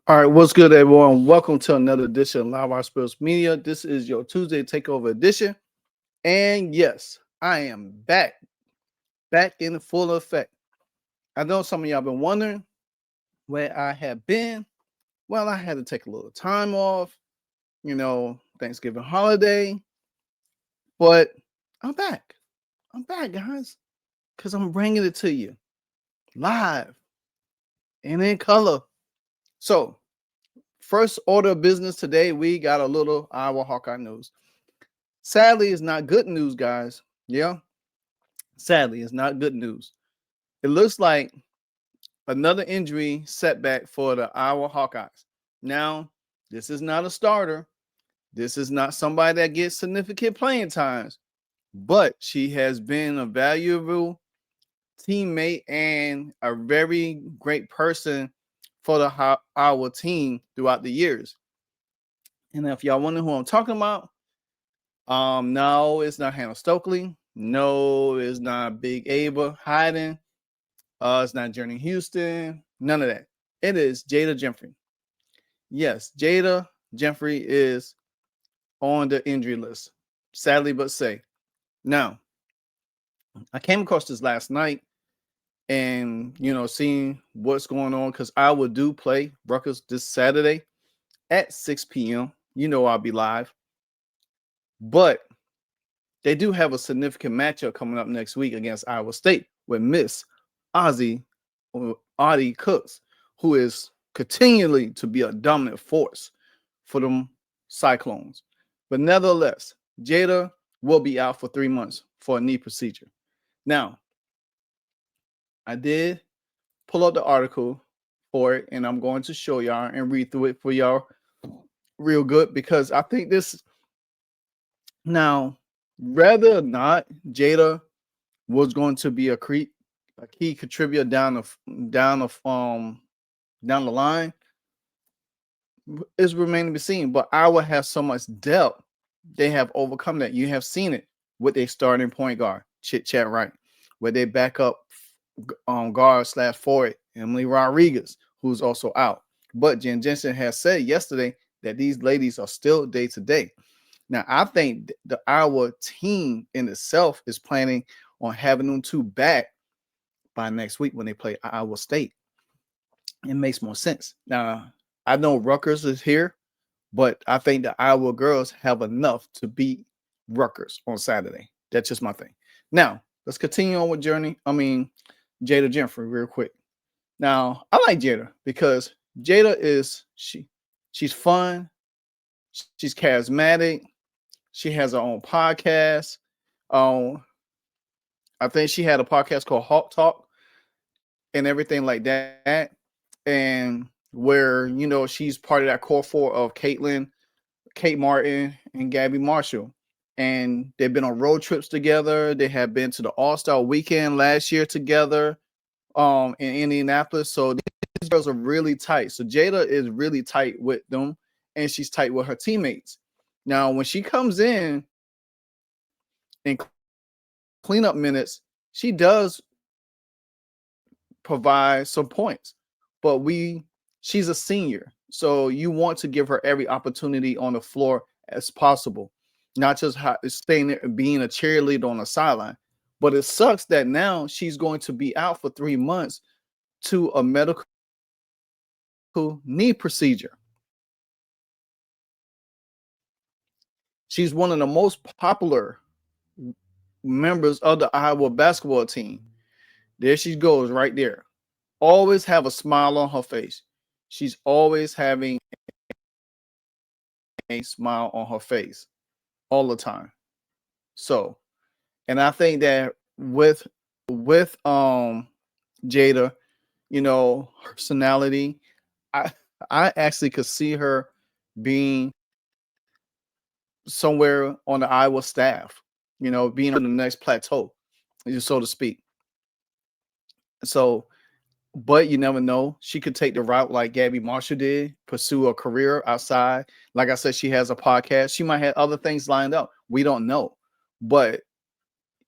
All right, what's good, everyone? Welcome to another edition of Live Our Sports Media. This is your Tuesday Takeover edition. And yes, I am back in full effect. I know some of y'all been wondering where I have been. Well, I had to take a little time off, Thanksgiving holiday, but I'm back. I'm back, guys, because I'm bringing it to you live and in color. So, first order of business today, we got a little Iowa Hawkeye news. Sadly, it's not good news, guys. Yeah, sadly, it's not good news. It looks like another injury setback for the Iowa Hawkeyes. Now, this is not a starter. This is not somebody that gets significant playing times, but she has been a valuable teammate and a very great person for the Iowa team throughout the years. And if y'all wonder who I'm talking about, no, it's not Hannah Stokely. No, it's not Big Ava Hyden. It's not Journey Houston. None of that. It is Jada Gyamfi. Yes, Jada Gyamfi is on the injury list. Sadly, but say. Now, I came across this last night and, seeing what's going on because I will do play Rutgers this Saturday at 6 p.m. I'll be live. But they do have a significant matchup coming up next week against Iowa State with Miss Audie Cooks, who is continually to be a dominant force for them Cyclones. But nevertheless, Jada will be out for 3 months for a knee procedure. Now, I did pull up the article for it, and I'm going to show y'all and read through it for y'all real good because I think this now, whether or not Jada was going to be a key contributor down the line is remaining to be seen. But Iowa has so much depth; they have overcome that. You have seen it with their starting point guard, Chit Chat Wright, where they back up guard / forward Emily Rodriguez, who's also out. But Jen Jensen has said yesterday that these ladies are still day to day. Now, I think the Iowa team in itself is planning on having them two back by next week when they play Iowa State. It makes more sense. Now, I know Rutgers is here, but I think the Iowa girls have enough to beat Rutgers on Saturday. That's just my thing. Now, let's continue on with Jada Gyamfi real quick. Now, I like Jada because Jada she's fun, she's charismatic, she has her own podcast. I think she had a podcast called Hawk Talk and everything like that. And where, she's part of that core four of Kate Martin, and Gabby Marshall. And they've been on road trips together. They have been to the All-Star weekend last year together in Indianapolis. So these girls are really tight. So Jada is really tight with them, and she's tight with her teammates. Now, when she comes in cleanup minutes, she does provide some points, but she's a senior, so you want to give her every opportunity on the floor as possible, not just staying there and being a cheerleader on the sideline. But it sucks that now she's going to be out for 3 months to a medical knee procedure. She's one of the most popular members of the Iowa basketball team. There she goes right there. Always have a smile on her face. She's always having a smile on her face all the time. So, and I think that with Jada, her personality, I actually could see her being somewhere on the Iowa staff, being on the next plateau, so to speak. So, but you never know. She could take the route like Gabby Marshall did, pursue a career outside. Like I said, she has a podcast. She might have other things lined up. We don't know. But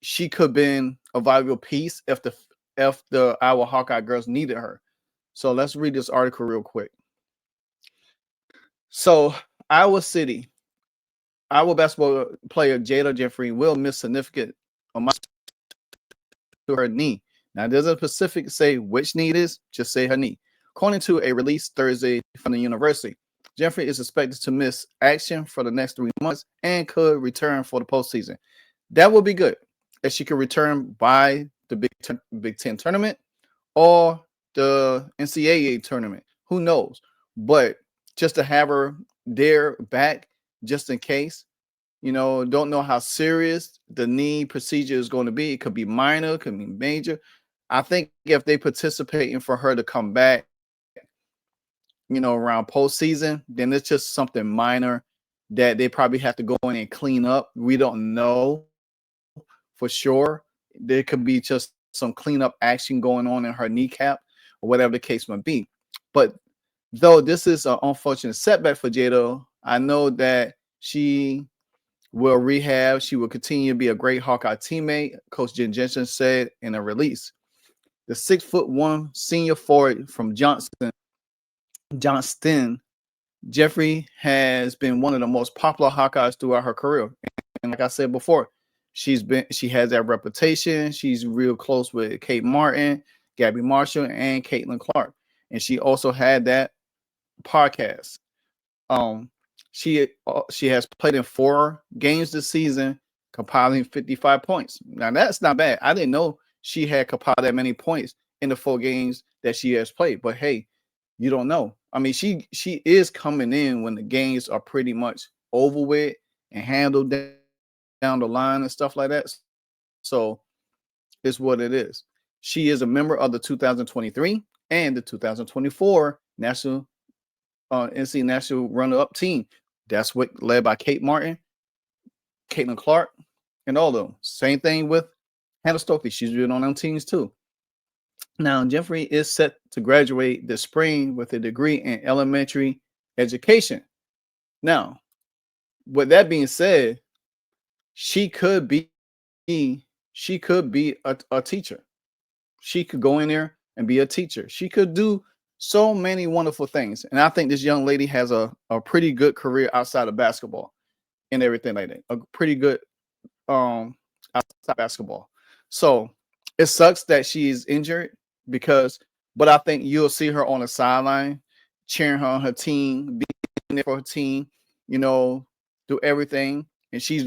she could have been a valuable piece if the Iowa Hawkeye girls needed her. So let's read this article real quick. So Iowa City, Iowa basketball player Jada Gyamfi will miss significant amount to her knee. Now, it doesn't specific say which knee it is, just say her knee. According to a release Thursday from the university, Jeffrey is expected to miss action for the next 3 months and could return for the postseason. That would be good if she could return by the Big Ten tournament or the NCAAW tournament. Who knows? But just to have her there back just in case, don't know how serious the knee procedure is going to be. It could be minor, it could be major. I think if they participating for her to come back, around postseason, then it's just something minor that they probably have to go in and clean up. We don't know for sure. There could be just some cleanup action going on in her kneecap or whatever the case might be. But though this is an unfortunate setback for Jada, I know that she will rehab. She will continue to be a great Hawkeye teammate, Coach Jen Jensen said in a release. The 6'1" senior forward from Johnston, Jeffrey has been one of the most popular Hawkeyes throughout her career. And like I said before, she has that reputation. She's real close with Kate Martin, Gabby Marshall, and Caitlin Clark. And she also had that podcast. Um, she has played in 4 games this season, compiling 55 points. Now that's not bad. I didn't know she had compiled that many points in the 4 games that she has played. But hey, you don't know. I mean, she is coming in when the games are pretty much over with and handled down the line and stuff like that. So it's what it is. She is a member of the 2023 and the 2024 National NC National runner-up team. That's what led by Kate Martin, Caitlin Clark, and all of them. Same thing with Hannah Stokely. She's been on them teams too. Now, Jeffrey is set to graduate this spring with a degree in elementary education. Now, with that being said, she could be a teacher. She could go in there and be a teacher. She could do so many wonderful things. And I think this young lady has a pretty good career outside of basketball and everything like that. A pretty good outside basketball. So it sucks that she is injured but I think you'll see her on the sideline cheering her on her team, being there for her team, do everything. And she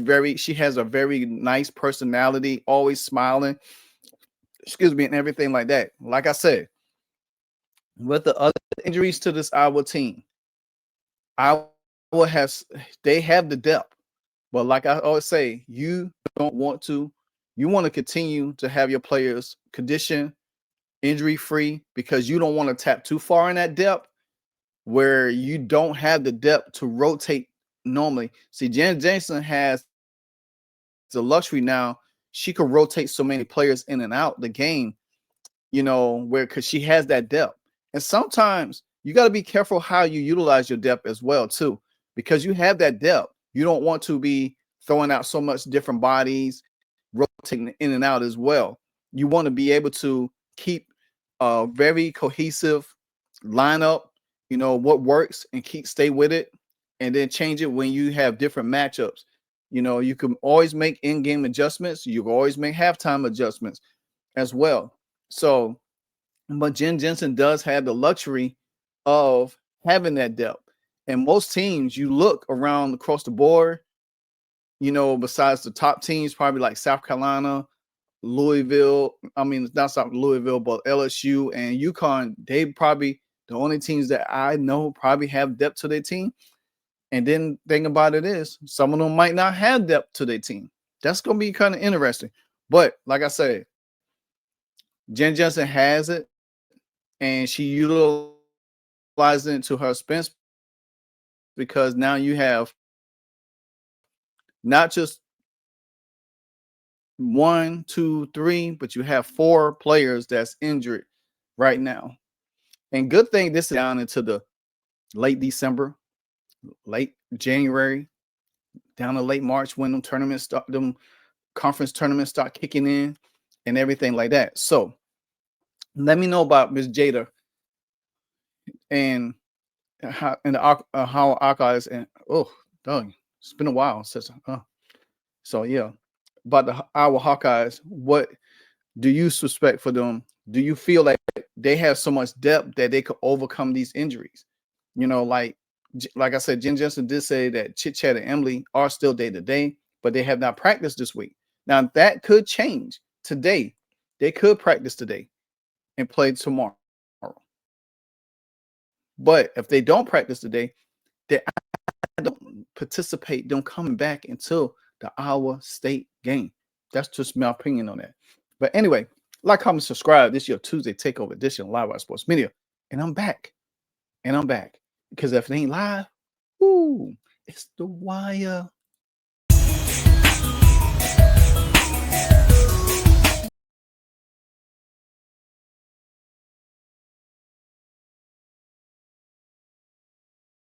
has a very nice personality, always smiling, and everything like that. Like I said, with the other injuries to this Iowa team, Iowa they have the depth. But like I always say, you want to continue to have your players condition injury free because you don't want to tap too far in that depth where you don't have the depth to rotate normally. See, Jen Jason has the luxury now. She could rotate so many players in and out the game, because she has that depth. And sometimes you got to be careful how you utilize your depth as well, too, because you have that depth. You don't want to be throwing out so much different bodies, rotating in and out as well. You want to be able to keep a very cohesive lineup, what works and stay with it and then change it when you have different matchups. You can always make in-game adjustments. You can always make halftime adjustments as well. So, but Jen Jensen does have the luxury of having that depth. And most teams, you look around across the board, besides the top teams, probably like South Carolina, Louisville. I mean, not South Louisville, but LSU and UConn. They probably the only teams that I know probably have depth to their team. And then thing about it is, some of them might not have depth to their team. That's going to be kind of interesting. But like I said, Jen Jensen has it, and she utilizes it to her strengths because now you have not just 1, 2, 3, but you have 4 players that's injured right now. And good thing this is down into the late December, late January, down to late March when them conference tournaments start kicking in and everything like that. So let me know about Miss Jada and in the how Hawkeyes and oh, dang, it's been a while since. So yeah, but our Hawkeyes, what do you suspect for them? Do you feel like they have so much depth that they could overcome these injuries? You know, like I said, Jen Jensen did say that Chit Chat and Emily are still day to day, but they have not practiced this week. Now that could change today. They could practice today and play tomorrow. But if they don't practice today, they don't participate, don't come back until the Iowa State game. That's just my opinion on that. But anyway, like, comment, subscribe. This is your Tuesday Takeover Edition of Live Wire Sports Media. And I'm back. And I'm back. Because if it ain't live, ooh, it's the wire.